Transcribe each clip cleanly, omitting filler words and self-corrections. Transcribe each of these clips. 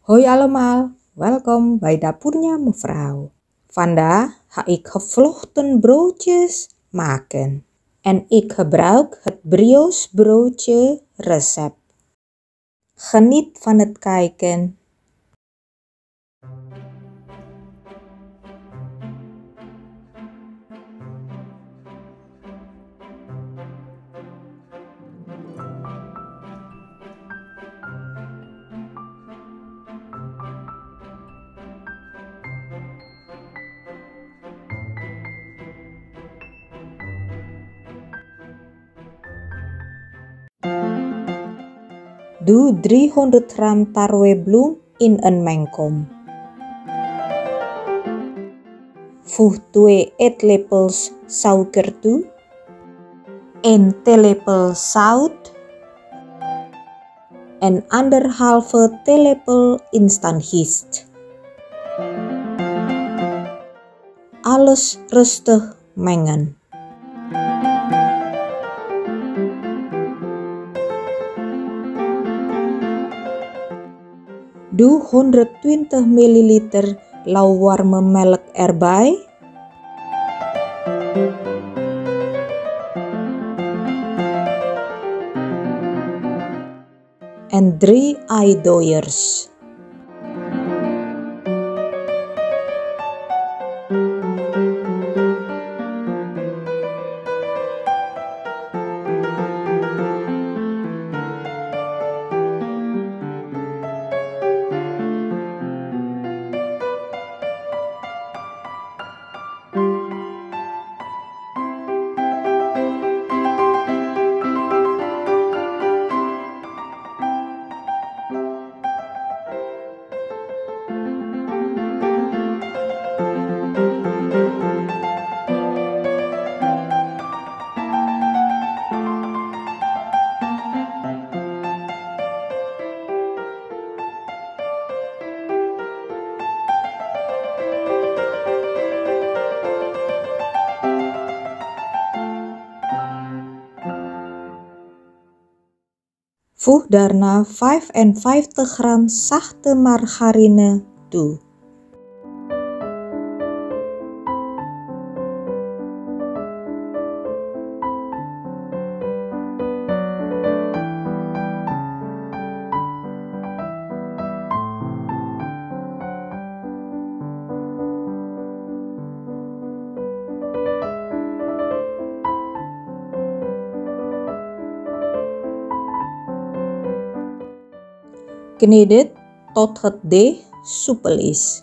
Hoi allemaal, welkom bij dapurnya mevrouw. Vandaag ga ik gevlochten broodjes maken. En ik gebruik het brioche broodje recept. Geniet van het kijken. Doe 300 gram tarwebloem in een mengkom. Voeg 2 eetlepels suiker toe, 1 theelepel zout en 1,5 theelepel instant yeast. Alles rustig mengen. Doe 120 ml lauwwarme melk erbij. En 3 eidooiers. Voeg daarna 55 gram zachte margarine toe. Kneed dit tot het deeg soepel is.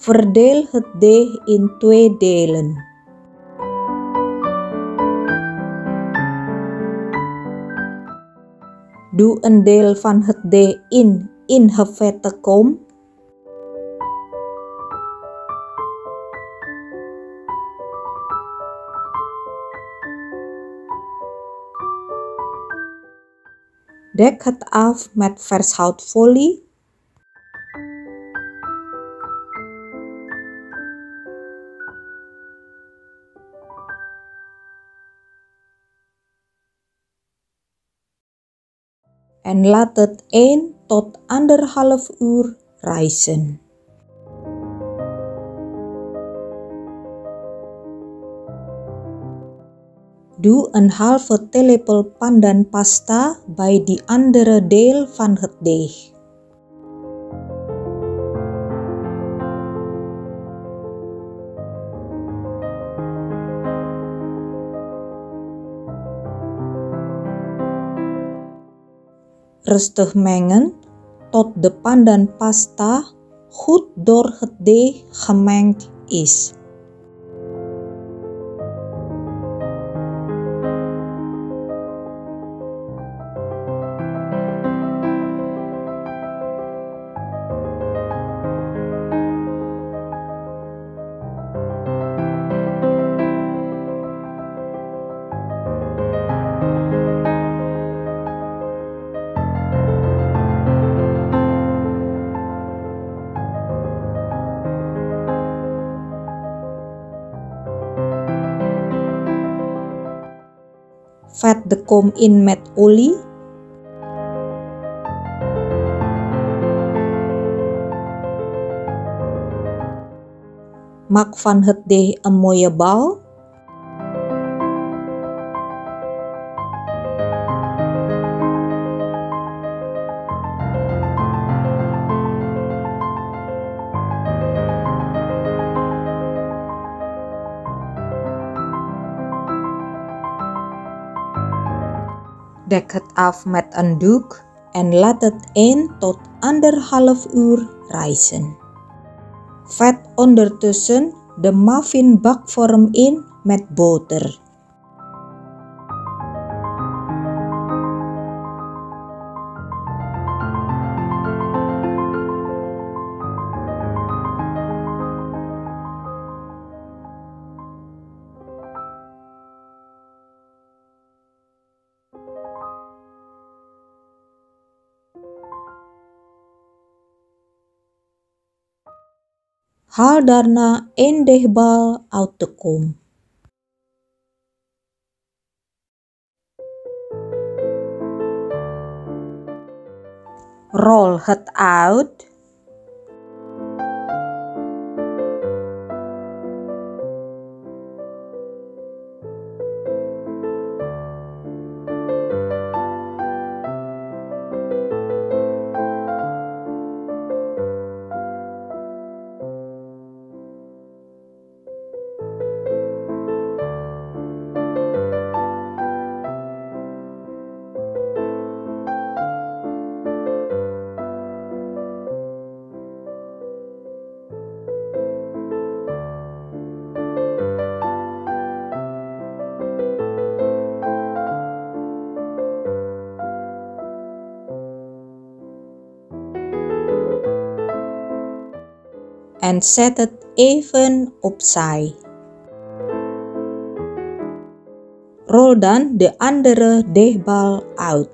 Verdeel het deeg in 2 delen. Doe een deel van het deeg in ingevette kom. Dek het af met vershoutfolie. En laat het 1 tot 1,5 uur rijzen. Doe een halve theelepel pandanpasta bij die andere deel van het deeg. Rustig mengen tot de pandanpasta goed door het deeg gemengd is. Vet de kom in met olie. Maak van het deeg een mooie bal. Dek het af met een doek en laat het 1 tot 1,5 uur rijzen. Vet ondertussen de muffinbakvorm in met boter. Haal daarna 1 deegbal uit de kom. Rol het uit. En zet het even opzij. Rol dan de andere deegbal uit.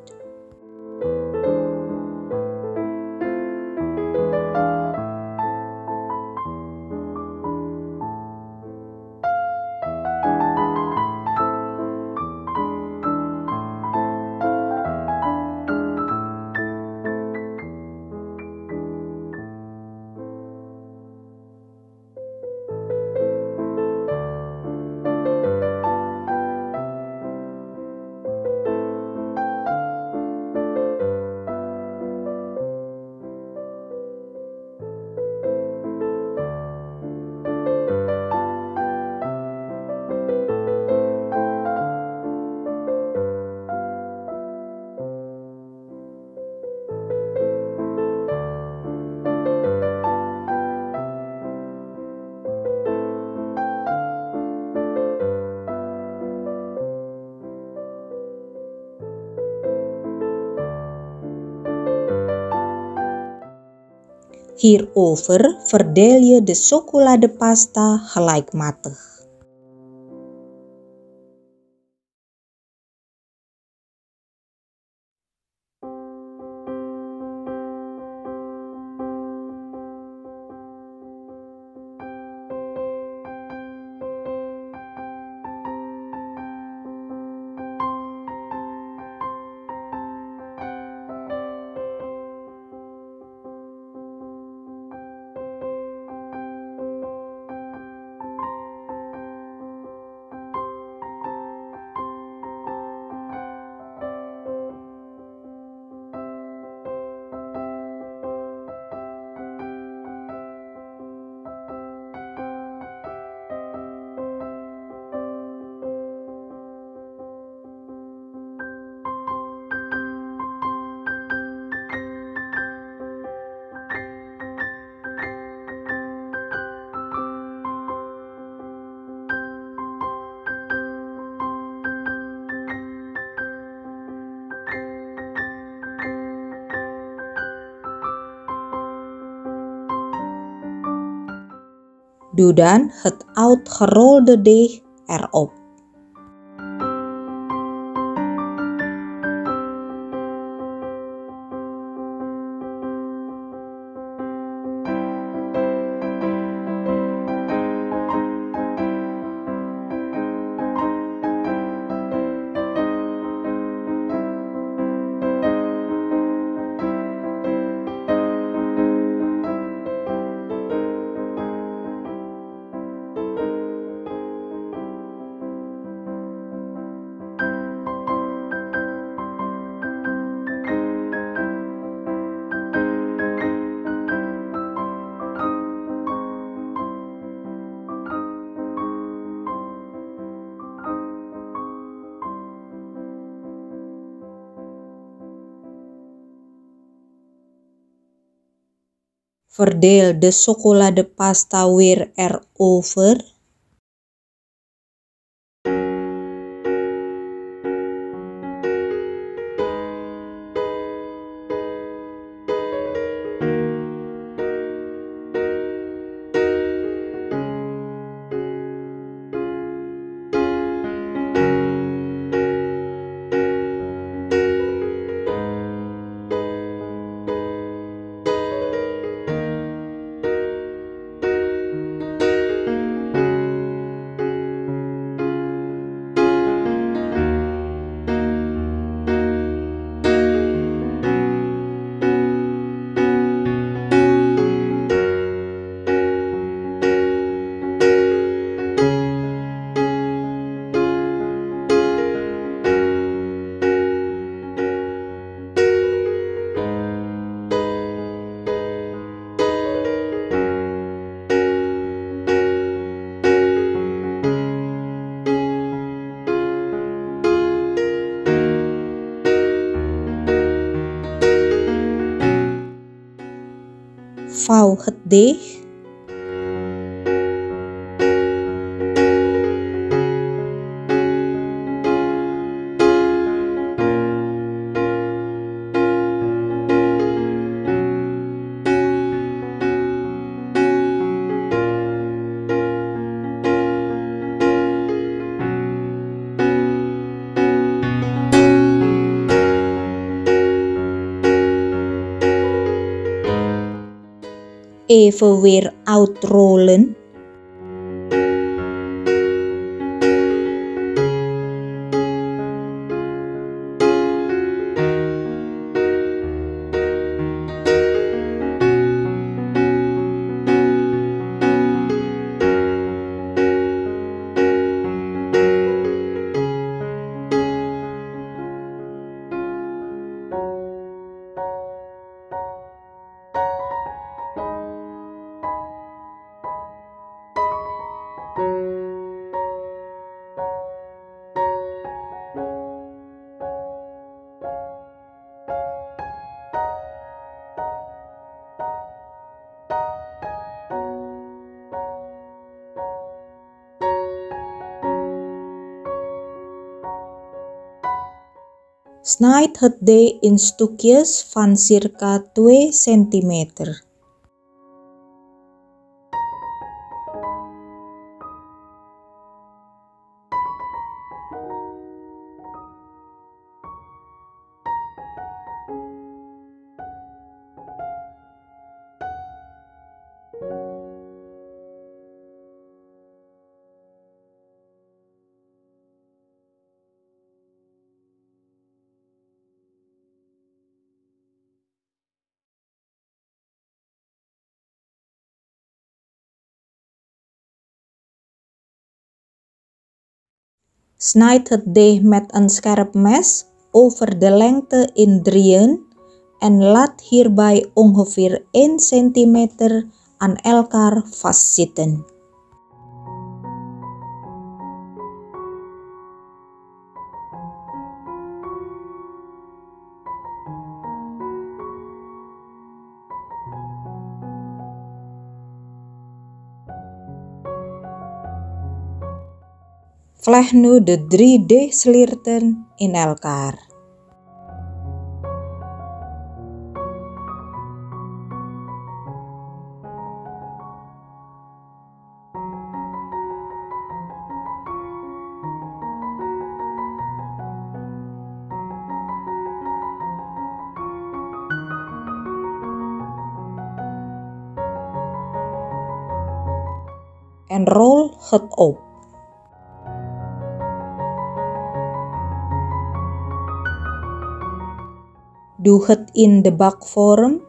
Hierover verdeel je de chocoladepasta gelijkmatig. Doe dan het uitgerolde deeg erop. Verdeel de chocoladepasta weer erover. Vouw het deeg. Even weer uitrollen. Snijd het deeg in stukjes van circa 2 cm. Snijd het deeg met een scherp mes over de lengte in drieën en laat hierbij ongeveer 1 cm aan elkaar vastzitten. Vleg nu de 3 deegslierten in elkaar. En rol het op. Doe het in de bakvorm.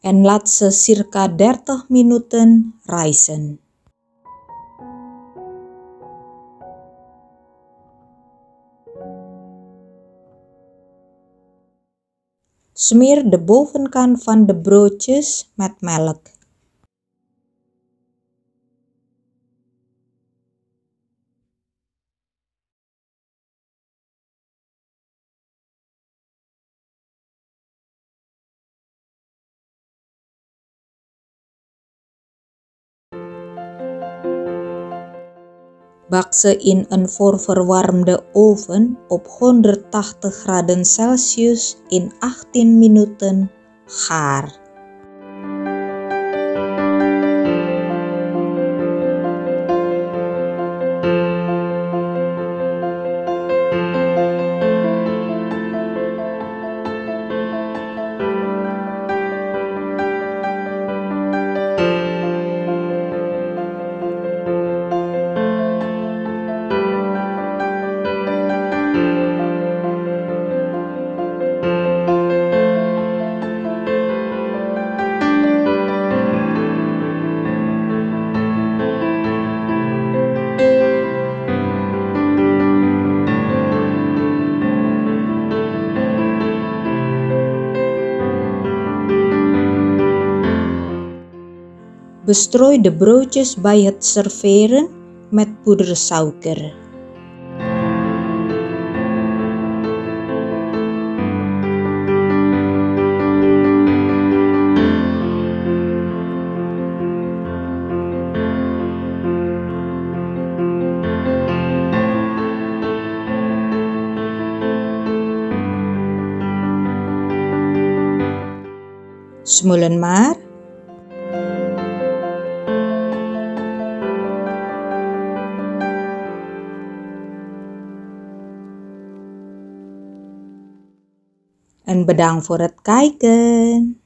en laat ze circa 30 minuten rijzen. Smeer de bovenkant van de broodjes met melk. Bak ze in een voorverwarmde oven op 180 graden Celsius in 18 minuten gaar. Bestrooi de broodjes bij het serveren met poedersuiker. Smullen maar. En bedankt voor het kijken.